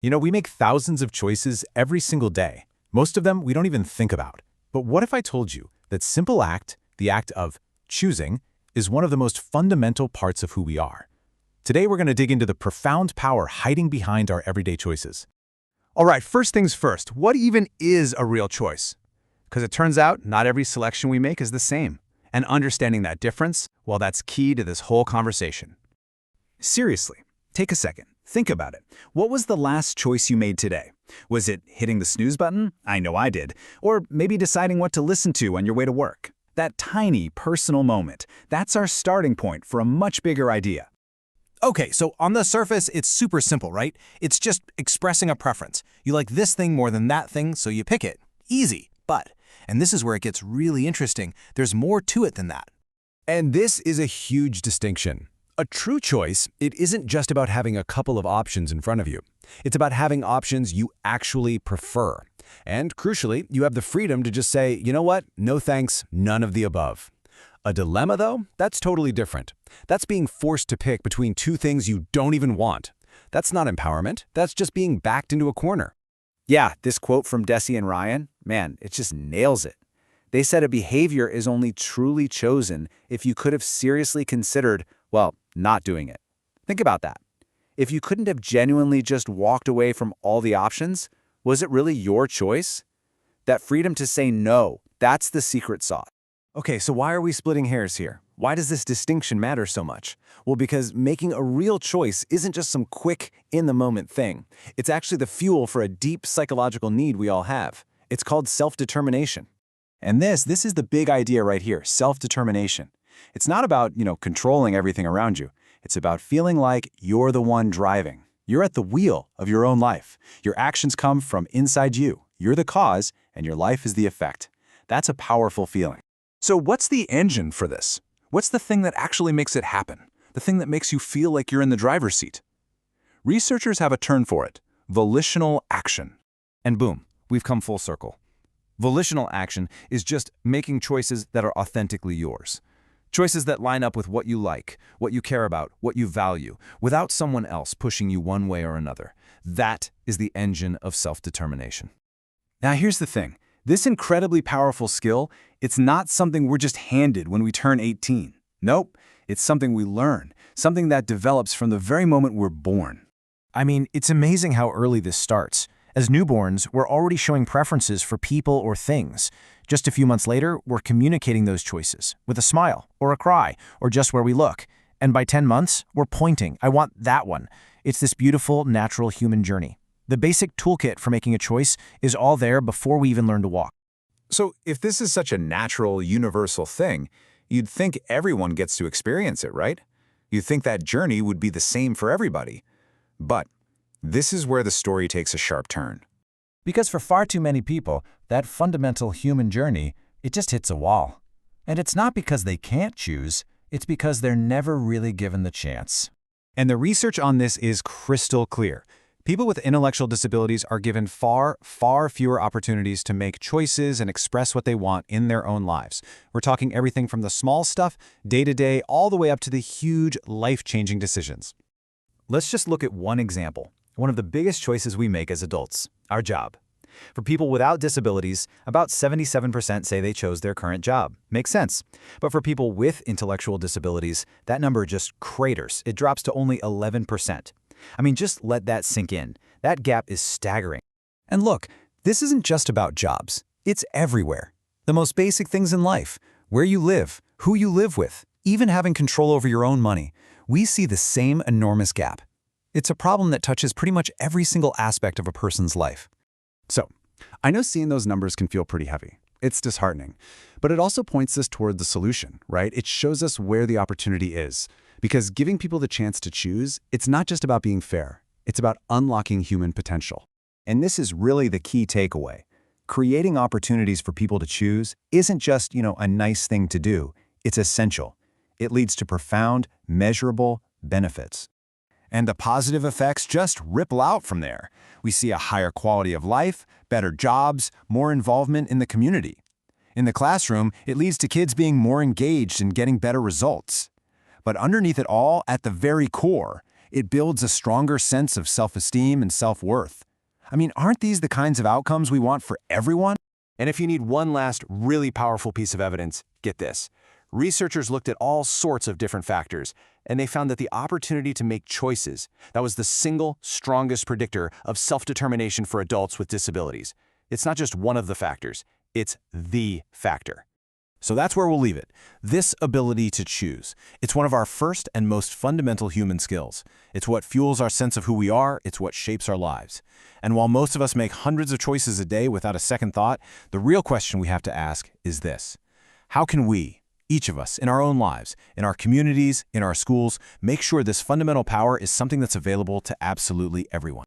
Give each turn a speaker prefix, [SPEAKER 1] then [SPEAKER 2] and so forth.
[SPEAKER 1] We make thousands of choices every single day. Most of them we don't even think about. But what if I told you that simple act, the act of choosing, is one of the most fundamental parts of who we are? Today we're going to dig into the profound power hiding behind our everyday choices.
[SPEAKER 2] All right, first things first, what even is a real choice? Because it turns out not every selection we make is the same. And understanding that difference, well, that's key to this whole conversation. Seriously, take a second. Think about it. What was the last choice you made today? Was it hitting the snooze button? I know I did. Or maybe deciding what to listen to on your way to work. That tiny, personal moment, that's our starting point for a much bigger idea.
[SPEAKER 3] Okay, so on the surface, it's super simple, right? It's just expressing a preference. You like this thing more than that thing, so you pick it. Easy. But, and this is where it gets really interesting, there's more to it than that.
[SPEAKER 1] And this is a huge distinction. A true choice, it isn't just about having a couple of options in front of you. It's about having options you actually prefer. And crucially, you have the freedom to just say, you know what, no thanks, none of the above. A dilemma, though, that's totally different. That's being forced to pick between two things you don't even want. That's not empowerment, that's just being backed into a corner.
[SPEAKER 2] Yeah, this quote from Deci and Ryan, man, it just nails it. They said a behavior is only truly chosen if you could have seriously considered, well, not doing it. Think about that. If you couldn't have genuinely just walked away from all the options, was it really your choice? That freedom to say no, that's the secret sauce.
[SPEAKER 3] Okay, so why are we splitting hairs here? Why does this distinction matter so much? Well, because making a real choice isn't just some quick, in-the-moment thing. It's actually the fuel for a deep psychological need we all have. It's called self-determination. And this is the big idea right here, self-determination. It's not about, controlling everything around you. It's about feeling like you're the one driving. You're at the wheel of your own life. Your actions come from inside you. You're the cause, and your life is the effect. That's a powerful feeling.
[SPEAKER 2] So what's the engine for this? What's the thing that actually makes it happen? The thing that makes you feel like you're in the driver's seat? Researchers have a term for it, volitional action.
[SPEAKER 3] And boom, we've come full circle. Volitional action is just making choices that are authentically yours. Choices that line up with what you like, what you care about, what you value, without someone else pushing you one way or another. That is the engine of self-determination.
[SPEAKER 2] Now here's the thing. This incredibly powerful skill, it's not something we're just handed when we turn 18. Nope, it's something we learn, something that develops from the very moment we're born.
[SPEAKER 3] I mean, it's amazing how early this starts. As newborns, we're already showing preferences for people or things. Just a few months later, we're communicating those choices with a smile or a cry or just where we look. And by 10 months, we're pointing, I want that one. It's this beautiful, natural human journey. The basic toolkit for making a choice is all there before we even learn to walk.
[SPEAKER 4] So if this is such a natural, universal thing, you'd think everyone gets to experience it, right? You'd think that journey would be the same for everybody. But this is where the story takes a sharp turn.
[SPEAKER 3] Because for far too many people, that fundamental human journey, it just hits a wall. And it's not because they can't choose, it's because they're never really given the chance.
[SPEAKER 1] And the research on this is crystal clear. People with intellectual disabilities are given far, far fewer opportunities to make choices and express what they want in their own lives. We're talking everything from the small stuff, day-to-day, all the way up to the huge, life-changing decisions.
[SPEAKER 2] Let's just look at one example. One of the biggest choices we make as adults, our job. For people without disabilities, about 77% say they chose their current job. Makes sense. But for people with intellectual disabilities, that number just craters. It drops to only 11%. I mean, just let that sink in. That gap is staggering.
[SPEAKER 1] And look, this isn't just about jobs. It's everywhere. The most basic things in life, where you live, who you live with, even having control over your own money, we see the same enormous gap. It's a problem that touches pretty much every single aspect of a person's life. So, I know seeing those numbers can feel pretty heavy. It's disheartening. But it also points us toward the solution, right? It shows us where the opportunity is. Because giving people the chance to choose, it's not just about being fair. It's about unlocking human potential.
[SPEAKER 5] And this is really the key takeaway. Creating opportunities for people to choose isn't just, a nice thing to do. It's essential. It leads to profound, measurable benefits. And the positive effects just ripple out from there. We see a higher quality of life, better jobs, more involvement in the community. In the classroom, it leads to kids being more engaged and getting better results. But underneath it all, at the very core, It builds a stronger sense of self-esteem and self-worth. I mean, aren't these the kinds of outcomes we want for everyone?
[SPEAKER 3] And if you need one last really powerful piece of evidence, get this. Researchers looked at all sorts of different factors, and they found that the opportunity to make choices, that was the single strongest predictor of self-determination for adults with disabilities. It's not just one of the factors, it's the factor.
[SPEAKER 6] So that's where we'll leave it. This ability to choose. It's one of our first and most fundamental human skills. It's what fuels our sense of who we are. It's what shapes our lives. And while most of us make hundreds of choices a day without a second thought, the real question we have to ask is this: how can we, each of us, in our own lives, in our communities, in our schools, make sure this fundamental power is something that's available to absolutely everyone?